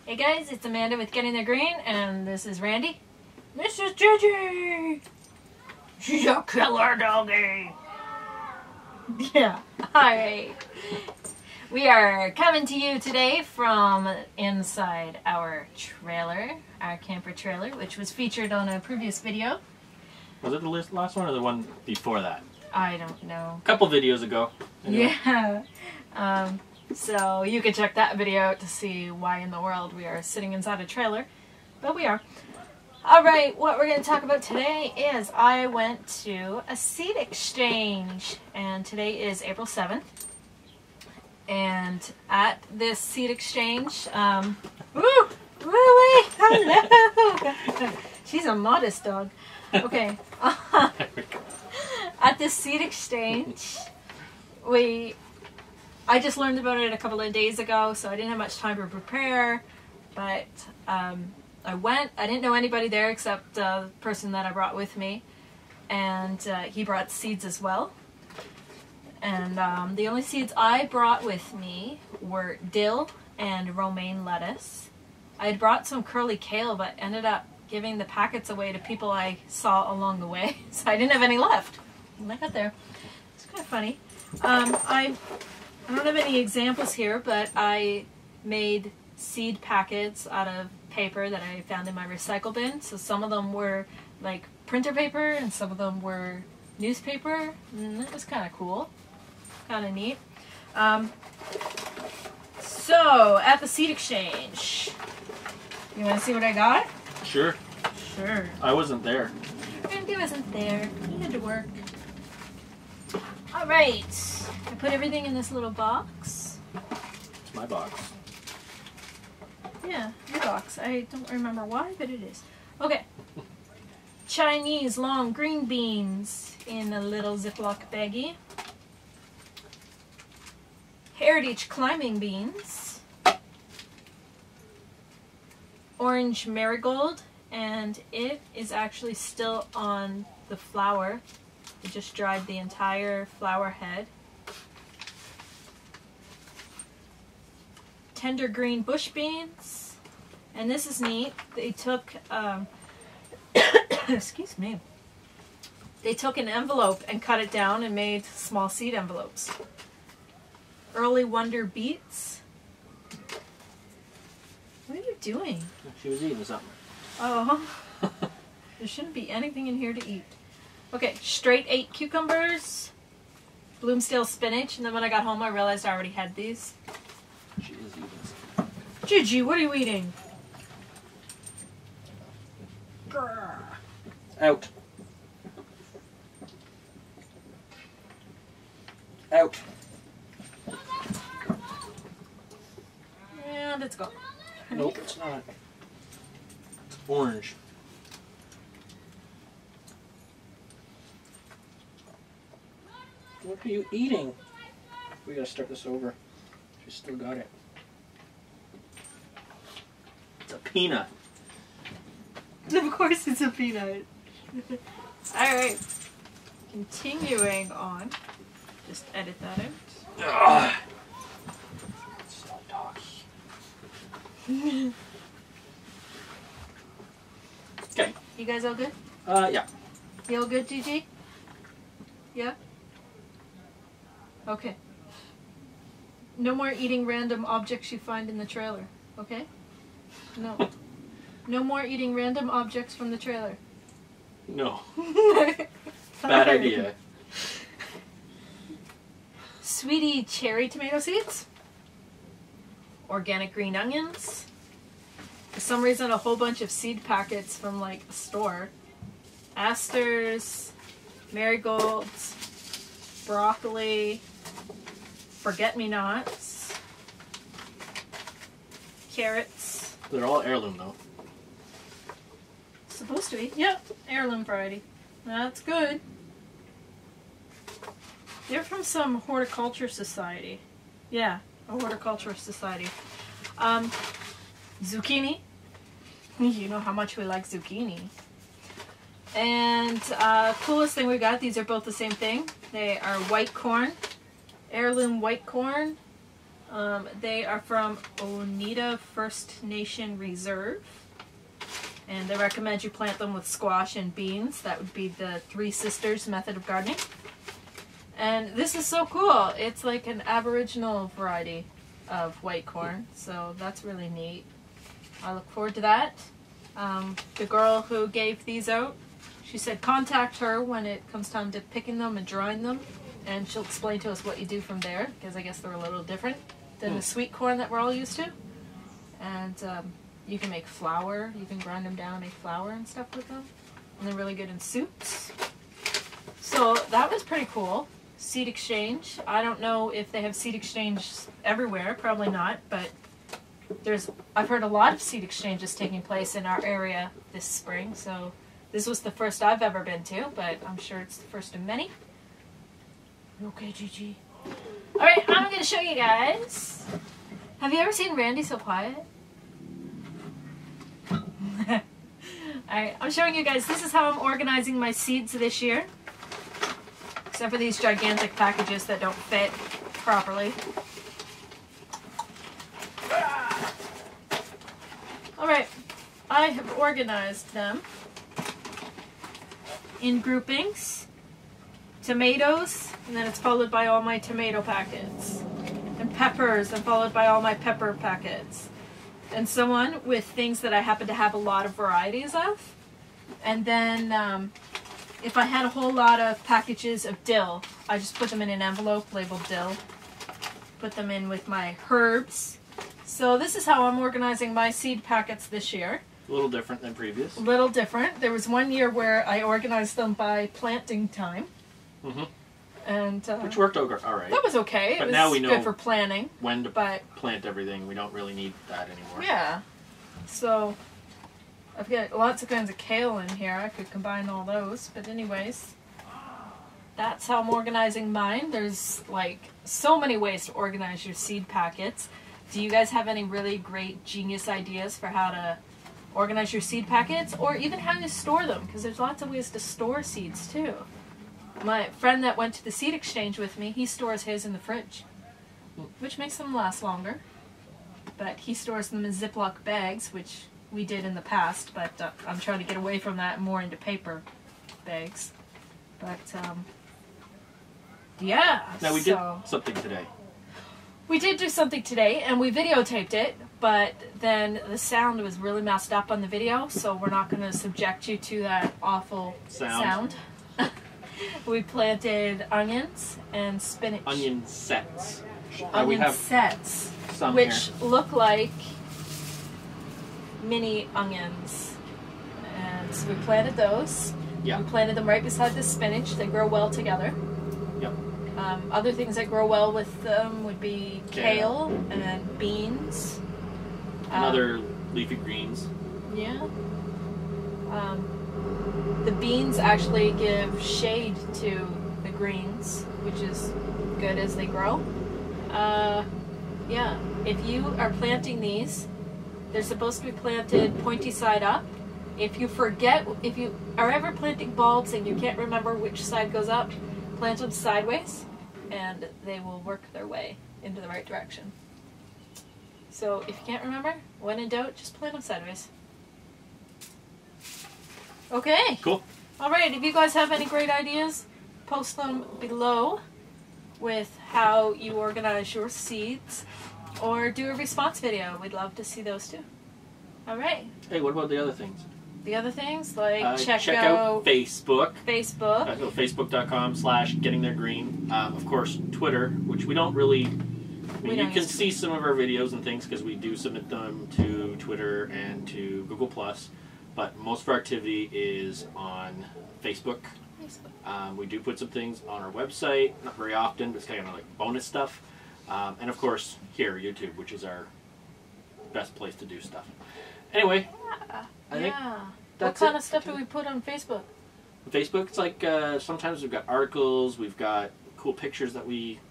Hey guys, it's Amanda with Getting the Green, and this is Randy. This is Gigi! She's a killer doggy! Yeah, alright. We are coming to you today from inside our trailer, our camper trailer, which was featured on a previous video. Was it the last one or the one before that? I don't know. A couple videos ago. Anyway. Yeah. So you can check that video out to see why in the world we are sitting inside a trailer. But we are. Alright, what we're going to talk about today is I went to a seed exchange. And today is April 7th. And at this seed exchange, woo! Woo-wee! Hello! She's a modest dog. Okay. At this seed exchange, I just learned about it a couple of days ago, so I didn't have much time to prepare, but I went. I didn't know anybody there except the person that I brought with me, and he brought seeds as well. And the only seeds I brought with me were dill and romaine lettuce. I had brought some curly kale, but ended up giving the packets away to people I saw along the way, so I didn't have any left. And I got there. It's kind of funny. I don't have any examples here, but I made seed packets out of paper that I found in my recycle bin. So some of them were like printer paper and some of them were newspaper. And that was kind of cool. Kind of neat. So, at the seed exchange, you want to see what I got? Sure. Sure. I wasn't there. Randy wasn't there. He had to work. Alright. I put everything in this little box. It's my box. Yeah, your box. I don't remember why, but it is. Okay. Chinese long green beans in a little Ziploc baggie. Heritage climbing beans. Orange marigold, and it is actually still on the flower. I just dried the entire flower head. Tender green bush beans, and this is neat. They took, excuse me, they took an envelope and cut it down and made small seed envelopes. Early wonder beets. What are you doing? She was eating something. Oh, there shouldn't be anything in here to eat. Okay, straight 8 cucumbers, Bloomsdale spinach, and then when I got home I realized I already had these. She is eating something. Gigi, what are you eating? Grr. Out. Out. And it's gone. Nope, it's not. It's orange. What are you eating? We gotta start this over. She's still got it. It's a peanut. Of course it's a peanut. Alright. Continuing on. Just edit that out. Ugh. So doggy. Okay. You guys all good? Yeah. You all good, Gigi? Yeah? Okay. No more eating random objects you find in the trailer, okay? No. No more eating random objects from the trailer. No. Bad idea. Sweetie cherry tomato seeds. Organic green onions. For some reason, a whole bunch of seed packets from like a store. Asters, marigolds, broccoli, forget-me-nots, carrots. They're all heirloom though. Supposed to be. Yep, heirloom variety. That's good. They're from some horticulture society. Yeah, a horticulture society. Zucchini. You know how much we like zucchini. And coolest thing we got, these are both the same thing. They are white corn, heirloom white corn, They are from Oneida First Nation Reserve. And they recommend you plant them with squash and beans. That would be the Three Sisters method of gardening. And this is so cool. It's like an Aboriginal variety of white corn. So that's really neat. I look forward to that. The girl who gave these out, she said contact her when it comes time to picking them and drying them. And she'll explain to us what you do from there. Because I guess they're a little different than the sweet corn that we're all used to. And you can make flour. You can grind them down and make flour and stuff with them. And they're really good in soups. So that was pretty cool. Seed exchange. I don't know if they have seed exchange everywhere. Probably not. But I've heard a lot of seed exchanges taking place in our area this spring. So this was the first I've ever been to. But I'm sure it's the first of many. Okay, Gigi. Alright, I'm going to show you guys. Have you ever seen Randy So Quiet? Alright, I'm showing you guys, this is how I'm organizing my seeds this year. Except for these gigantic packages that don't fit properly. Alright, I have organized them in groupings. Tomatoes, and then it's followed by all my tomato packets. And peppers, and followed by all my pepper packets. And so on, with things that I happen to have a lot of varieties of. And then if I had a whole lot of packages of dill, I just put them in an envelope labeled dill. Put them in with my herbs. So this is how I'm organizing my seed packets this year. A little different than previous. A little different. There was one year where I organized them by planting time. Mm-hmm. And which worked all right. That was okay. But it was now we know good for planning. When to plant everything. We don't really need that anymore. Yeah. So I've got lots of kinds of kale in here. I could combine all those. But anyways, that's how I'm organizing mine. There's like so many ways to organize your seed packets. Do you guys have any really great genius ideas for how to organize your seed packets? Or even how to store them? Because there's lots of ways to store seeds too. My friend that went to the seed exchange with me, he stores his in the fridge, which makes them last longer. But he stores them in Ziploc bags, which we did in the past, but I'm trying to get away from that and more into paper bags. But, yeah. Now, we did something today. We did do something today, and we videotaped it, but then the sound was really messed up on the video, so we're not going to subject you to that awful sound. We planted onions and spinach. Onion sets. Onion sets, which look like mini onions. And so we planted those. Yeah. We planted them right beside the spinach. They grow well together. Yep. Other things that grow well with them would be kale and beans. And other leafy greens. Yeah. The beans actually give shade to the greens, which is good as they grow. Yeah, if you are planting these, they're supposed to be planted pointy side up. If you are ever planting bulbs and you can't remember which side goes up, plant them sideways, and they will work their way into the right direction. So if you can't remember, when in doubt, just plant them sideways. Okay. Cool. Alright, if you guys have any great ideas, post them below with how you organize your seeds, or do a response video. We'd love to see those too. Alright. Hey, what about the other things? The other things, like check out Facebook. Facebook. So Facebook.com/gettingtheregreen. Of course, Twitter, which we don't really... you can see some of our videos and things because we do submit them to Twitter and to Google+. But most of our activity is on Facebook. We do put some things on our website, not very often, but it's kind of like bonus stuff. And of course, here, YouTube, which is our best place to do stuff. Anyway, I think what kind of stuff do we put on Facebook? Facebook, it's like sometimes we've got articles, we've got cool pictures that we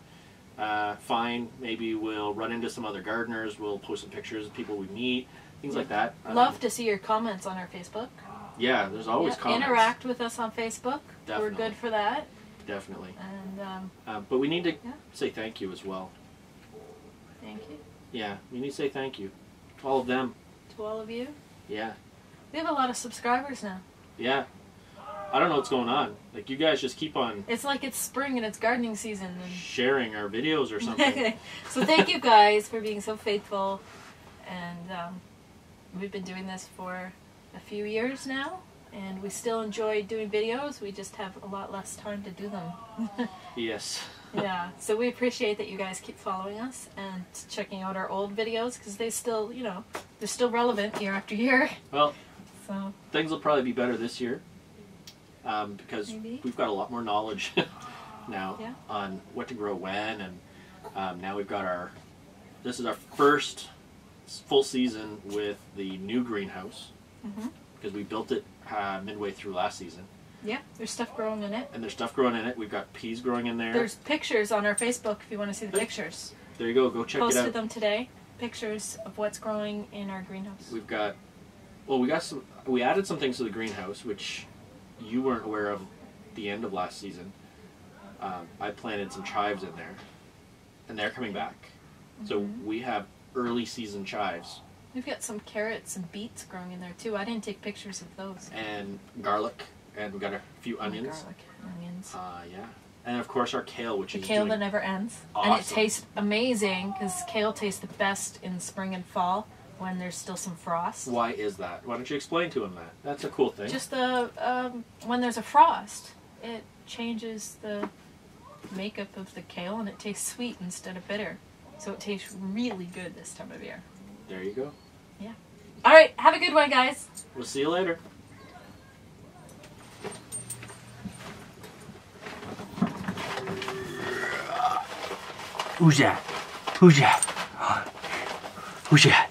find. Maybe we'll run into some other gardeners, we'll post some pictures of people we meet. Things like that. Love to see your comments on our Facebook. Yeah, there's always comments. Interact with us on Facebook. Definitely. We're good for that. Definitely. And but we need to say thank you as well. Thank you. Yeah, we need to say thank you. All of them. To all of you. Yeah. We have a lot of subscribers now. Yeah. I don't know what's going on. Like, you guys just keep on... It's like it's spring and it's gardening season. And... sharing our videos or something. So thank you guys for being so faithful. And we've been doing this for a few years now. And we still enjoy doing videos. We just have a lot less time to do them. Yes. Yeah. So we appreciate that you guys keep following us and checking out our old videos. Because they still, you know, they're still relevant year after year. Well, so things will probably be better this year. Because Maybe. we've got a lot more knowledge now Yeah. on what to grow when, and now we've got our, this is our first full season with the new greenhouse, because we built it midway through last season. Yeah, there's stuff growing in it. And there's stuff growing in it. We've got peas growing in there. There's pictures on our Facebook if you want to see the pictures. There you go check it Posted out. them today. Pictures of what's growing in our greenhouse. We've got, well, we added some things to the greenhouse, which you weren't aware of the end of last season. I planted some chives in there, and they're coming back. So we have early season chives. We've got some carrots and beets growing in there too. I didn't take pictures of those. And garlic, and we've got a few onions. Garlic, onions. Yeah. And of course our kale, which The is kale doing that never ends. awesome. And it tastes amazing because kale tastes the best in spring and fall when there's still some frost. Why is that? Why don't you explain to him that? That's a cool thing. Just the when there's a frost, it changes the makeup of the kale and it tastes sweet instead of bitter. So it tastes really good this time of year. There you go. Yeah. All right. Have a good one, guys. We'll see you later. Who's that? Who's that? Who's that?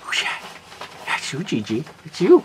Who's that? That's you, Gigi. It's you.